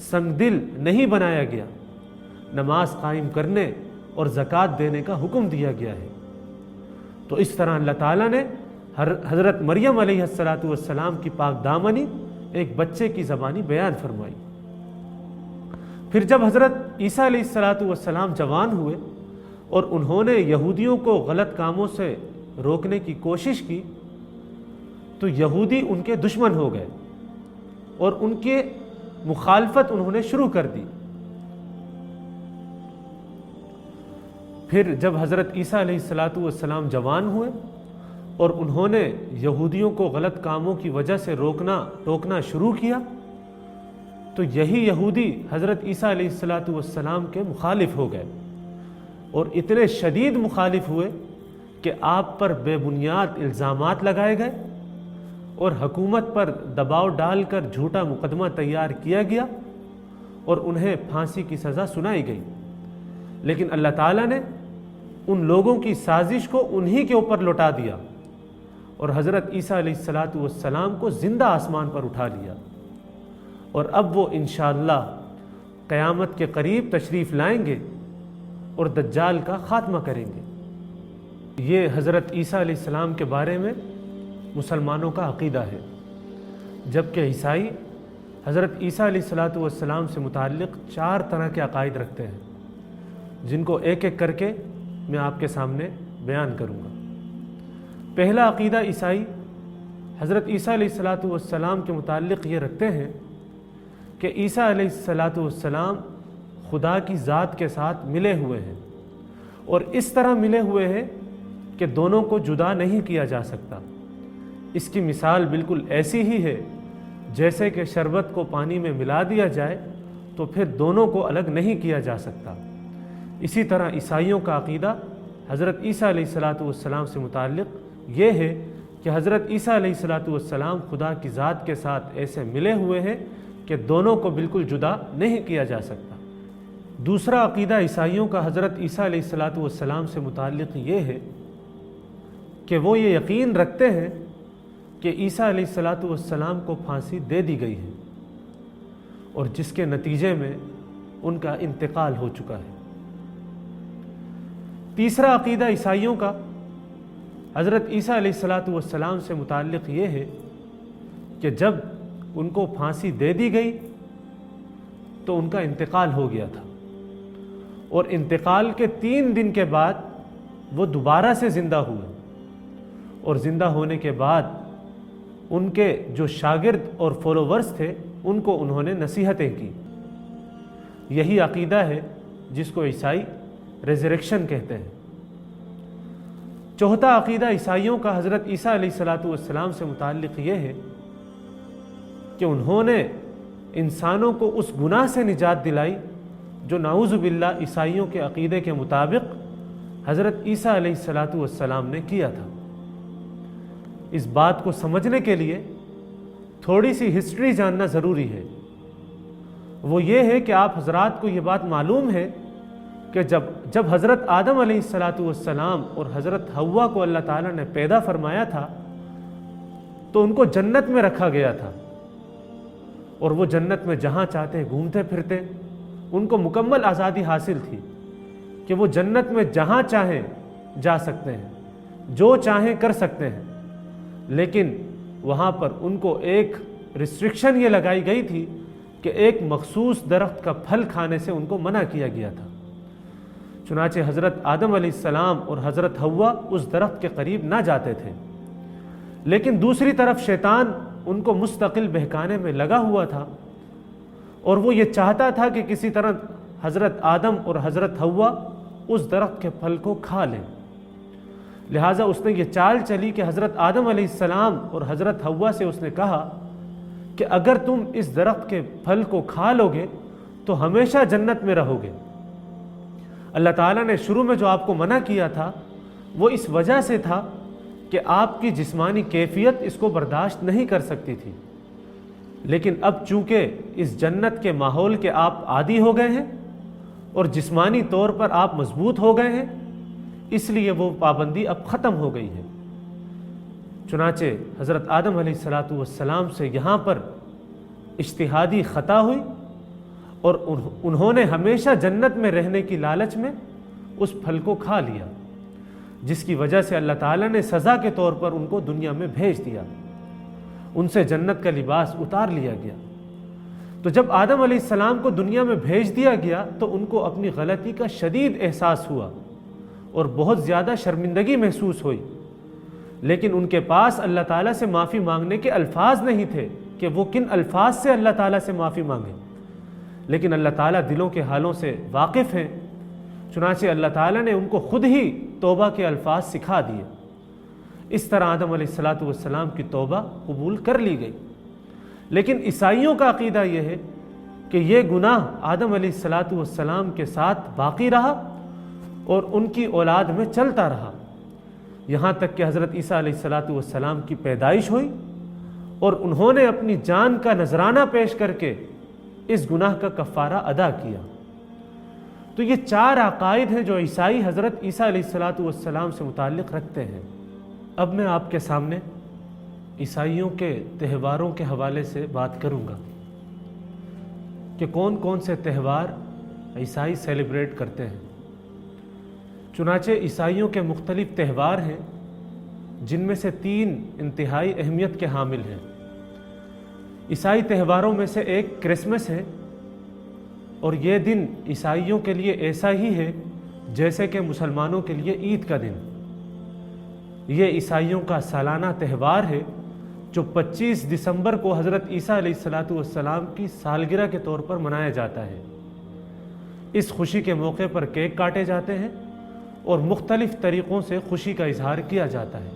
سنگ دل نہیں بنایا گیا، نماز قائم کرنے اور زکوٰۃ دینے کا حکم دیا گیا ہے۔ تو اس طرح اللہ تعالیٰ نے حضرت مریم علیہ السلام کی پاک دامنی ایک بچے کی زبانی بیان فرمائی۔ پھر جب حضرت عیسیٰ علیہ السلام جوان ہوئے اور انہوں نے یہودیوں کو غلط کاموں سے روکنے کی کوشش کی تو یہودی ان کے دشمن ہو گئے اور ان کے مخالفت انہوں نے شروع کر دی۔ پھر جب حضرت عیسیٰ علیہ السلام جوان ہوئے اور انہوں نے یہودیوں کو غلط کاموں کی وجہ سے روکنا شروع کیا تو یہی یہودی حضرت عیسیٰ علیہ السلام کے مخالف ہو گئے اور اتنے شدید مخالف ہوئے کہ آپ پر بے بنیاد الزامات لگائے گئے اور حکومت پر دباؤ ڈال کر جھوٹا مقدمہ تیار کیا گیا اور انہیں پھانسی کی سزا سنائی گئی۔ لیکن اللہ تعالیٰ نے ان لوگوں کی سازش کو انہی کے اوپر لوٹا دیا اور حضرت عیسیٰ علیہ السلام کو زندہ آسمان پر اٹھا لیا، اور اب وہ انشاءاللہ قیامت کے قریب تشریف لائیں گے اور دجال کا خاتمہ کریں گے۔ یہ حضرت عیسیٰ علیہ السلام کے بارے میں مسلمانوں کا عقیدہ ہے، جبکہ عیسائی حضرت عیسیٰ علیہ السلام سے متعلق 4 طرح کے عقائد رکھتے ہیں، جن کو ایک ایک کر کے میں آپ کے سامنے بیان کروں گا۔ پہلا عقیدہ عیسائی حضرت عیسیٰ علیہ السلام کے متعلق یہ رکھتے ہیں کہ عیسیٰ علیہ السلام خدا کی ذات کے ساتھ ملے ہوئے ہیں، اور اس طرح ملے ہوئے ہیں کہ دونوں کو جدا نہیں کیا جا سکتا۔ اس کی مثال بالکل ایسی ہی ہے جیسے کہ شربت کو پانی میں ملا دیا جائے تو پھر دونوں کو الگ نہیں کیا جا سکتا۔ اسی طرح عیسائیوں کا عقیدہ حضرت عیسیٰ علیہ السلام سے متعلق یہ ہے کہ حضرت عیسیٰ علیہ السلام خدا کی ذات کے ساتھ ایسے ملے ہوئے ہیں کہ دونوں کو بالکل جدا نہیں کیا جا سکتا۔ دوسرا عقیدہ عیسائیوں کا حضرت عیسیٰ علیہ السلام سے متعلق یہ ہے کہ وہ یہ یقین رکھتے ہیں کہ عیسیٰ علیہ السلام کو پھانسی دے دی گئی ہے اور جس کے نتیجے میں ان کا انتقال ہو چکا ہے۔ تیسرا عقیدہ عیسائیوں کا حضرت عیسیٰ علیہ السلام سے متعلق یہ ہے کہ جب ان کو پھانسی دے دی گئی تو ان کا انتقال ہو گیا تھا، اور انتقال کے 3 دن کے بعد وہ دوبارہ سے زندہ ہوئے، اور زندہ ہونے کے بعد ان کے جو شاگرد اور فالوورز تھے ان کو انہوں نے نصیحتیں کی۔ یہی عقیدہ ہے جس کو عیسائی ریزریکشن کہتے ہیں۔ چوتھا عقیدہ عیسائیوں کا حضرت عیسیٰ علیہ السلام سے متعلق یہ ہے کہ انہوں نے انسانوں کو اس گناہ سے نجات دلائی جو نعوذ باللہ عیسائیوں کے عقیدے کے مطابق حضرت عیسیٰ علیہ السلام نے کیا تھا۔ اس بات کو سمجھنے کے لیے تھوڑی سی ہسٹری جاننا ضروری ہے۔ وہ یہ ہے کہ آپ حضرات کو یہ بات معلوم ہے کہ جب حضرت آدم علیہ السلام اور حضرت حوا کو اللہ تعالیٰ نے پیدا فرمایا تھا تو ان کو جنت میں رکھا گیا تھا، اور وہ جنت میں جہاں چاہتے گھومتے پھرتے، ان کو مکمل آزادی حاصل تھی کہ وہ جنت میں جہاں چاہیں جا سکتے ہیں، جو چاہیں کر سکتے ہیں، لیکن وہاں پر ان کو ایک ریسٹرکشن یہ لگائی گئی تھی کہ ایک مخصوص درخت کا پھل کھانے سے ان کو منع کیا گیا تھا۔ چنانچہ حضرت آدم علیہ السلام اور حضرت حوا اس درخت کے قریب نہ جاتے تھے، لیکن دوسری طرف شیطان ان کو مستقل بہکانے میں لگا ہوا تھا، اور وہ یہ چاہتا تھا کہ کسی طرح حضرت آدم اور حضرت حوا اس درخت کے پھل کو کھا لیں۔ لہٰذا اس نے یہ چال چلی کہ حضرت آدم علیہ السلام اور حضرت حوا سے اس نے کہا کہ اگر تم اس درخت کے پھل کو کھا لو گے تو ہمیشہ جنت میں رہو گے۔ اللہ تعالیٰ نے شروع میں جو آپ کو منع کیا تھا وہ اس وجہ سے تھا کہ آپ کی جسمانی کیفیت اس کو برداشت نہیں کر سکتی تھی، لیکن اب چونکہ اس جنت کے ماحول کے آپ عادی ہو گئے ہیں اور جسمانی طور پر آپ مضبوط ہو گئے ہیں، اس لیے وہ پابندی اب ختم ہو گئی ہے۔ چنانچہ حضرت آدم علیہ السلام سے یہاں پر اجتہادی خطا ہوئی اور انہوں نے ہمیشہ جنت میں رہنے کی لالچ میں اس پھل کو کھا لیا، جس کی وجہ سے اللہ تعالیٰ نے سزا کے طور پر ان کو دنیا میں بھیج دیا، ان سے جنت کا لباس اتار لیا گیا۔ تو جب آدم علیہ السلام کو دنیا میں بھیج دیا گیا تو ان کو اپنی غلطی کا شدید احساس ہوا اور بہت زیادہ شرمندگی محسوس ہوئی، لیکن ان کے پاس اللہ تعالیٰ سے معافی مانگنے کے الفاظ نہیں تھے کہ وہ کن الفاظ سے اللہ تعالیٰ سے معافی مانگیں، لیکن اللہ تعالیٰ دلوں کے حالوں سے واقف ہیں، چنانچہ اللہ تعالیٰ نے ان کو خود ہی توبہ کے الفاظ سکھا دیے۔ اس طرح آدم علیہ السلام کی توبہ قبول کر لی گئی۔ لیکن عیسائیوں کا عقیدہ یہ ہے کہ یہ گناہ آدم علیہ السلام کے ساتھ باقی رہا اور ان کی اولاد میں چلتا رہا، یہاں تک کہ حضرت عیسیٰ علیہ السلام کی پیدائش ہوئی اور انہوں نے اپنی جان کا نذرانہ پیش کر کے اس گناہ کا کفارہ ادا کیا۔ تو یہ 4 عقائد ہیں جو عیسائی حضرت عیسیٰ علیہ السلام سے متعلق رکھتے ہیں۔ اب میں آپ کے سامنے عیسائیوں کے تہواروں کے حوالے سے بات کروں گا کہ کون کون سے تہوار عیسائی سیلیبریٹ کرتے ہیں۔ چنانچہ عیسائیوں کے مختلف تہوار ہیں جن میں سے 3 انتہائی اہمیت کے حامل ہیں۔ عیسائی تہواروں میں سے ایک کرسمس ہے، اور یہ دن عیسائیوں کے لیے ایسا ہی ہے جیسے کہ مسلمانوں کے لیے عید کا دن۔ یہ عیسائیوں کا سالانہ تہوار ہے جو 25 دسمبر کو حضرت عیسیٰ علیہ السلام کی سالگرہ کے طور پر منایا جاتا ہے۔ اس خوشی کے موقع پر کیک کاٹے جاتے ہیں اور مختلف طریقوں سے خوشی کا اظہار کیا جاتا ہے۔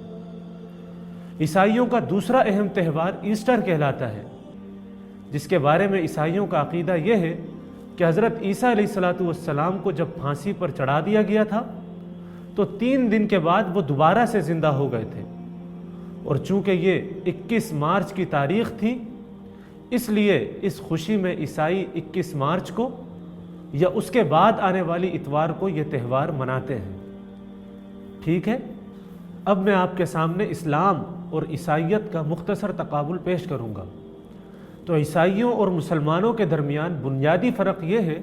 عیسائیوں کا دوسرا اہم تہوار ایسٹر کہلاتا ہے، جس کے بارے میں عیسائیوں کا عقیدہ یہ ہے کہ حضرت عیسیٰ علیہ السلام کو جب پھانسی پر چڑھا دیا گیا تھا تو 3 دن کے بعد وہ دوبارہ سے زندہ ہو گئے تھے، اور چونکہ یہ 21 مارچ کی تاریخ تھی، اس لیے اس خوشی میں عیسائی 21 مارچ کو یا اس کے بعد آنے والی اتوار کو یہ تہوار مناتے ہیں۔ ٹھیک ہے، اب میں آپ کے سامنے اسلام اور عیسائیت کا مختصر تقابل پیش کروں گا۔ تو عیسائیوں اور مسلمانوں کے درمیان بنیادی فرق یہ ہے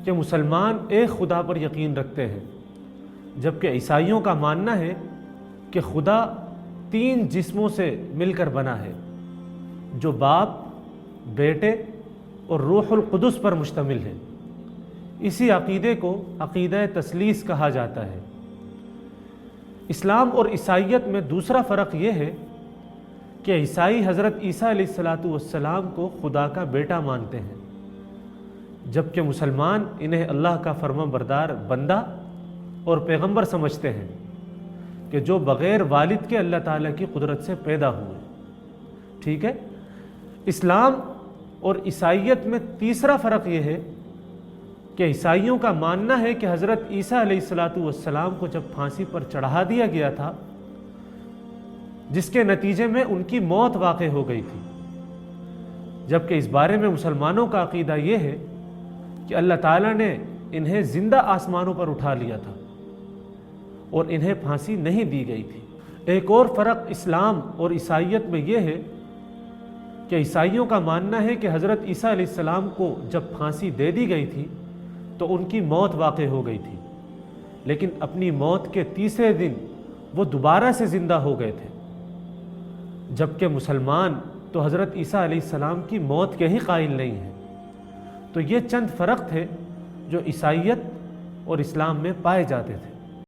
کہ مسلمان ایک خدا پر یقین رکھتے ہیں، جبکہ عیسائیوں کا ماننا ہے کہ خدا 3 جسموں سے مل کر بنا ہے، جو باپ، بیٹے اور روح القدس پر مشتمل ہے۔ اسی عقیدے کو عقیدہ تثلیث کہا جاتا ہے۔ اسلام اور عیسائیت میں دوسرا فرق یہ ہے کہ عیسائی حضرت عیسیٰ علیہ السلام کو خدا کا بیٹا مانتے ہیں، جبکہ مسلمان انہیں اللہ کا فرما بردار بندہ اور پیغمبر سمجھتے ہیں کہ جو بغیر والد کے اللہ تعالیٰ کی قدرت سے پیدا ہوئے۔ ٹھیک ہے، اسلام اور عیسائیت میں تیسرا فرق یہ ہے کہ عیسائیوں کا ماننا ہے کہ حضرت عیسیٰ علیہ السلام کو جب پھانسی پر چڑھا دیا گیا تھا، جس کے نتیجے میں ان کی موت واقع ہو گئی تھی، جبکہ اس بارے میں مسلمانوں کا عقیدہ یہ ہے کہ اللہ تعالیٰ نے انہیں زندہ آسمانوں پر اٹھا لیا تھا اور انہیں پھانسی نہیں دی گئی تھی۔ ایک اور فرق اسلام اور عیسائیت میں یہ ہے کہ عیسائیوں کا ماننا ہے کہ حضرت عیسیٰ علیہ السلام کو جب پھانسی دے دی گئی تھی تو ان کی موت واقع ہو گئی تھی، لیکن اپنی موت کے تیسرے دن وہ دوبارہ سے زندہ ہو گئے تھے، جبکہ مسلمان تو حضرت عیسیٰ علیہ السلام کی موت کے ہی قائل نہیں ہیں۔ تو یہ چند فرق تھے جو عیسائیت اور اسلام میں پائے جاتے تھے۔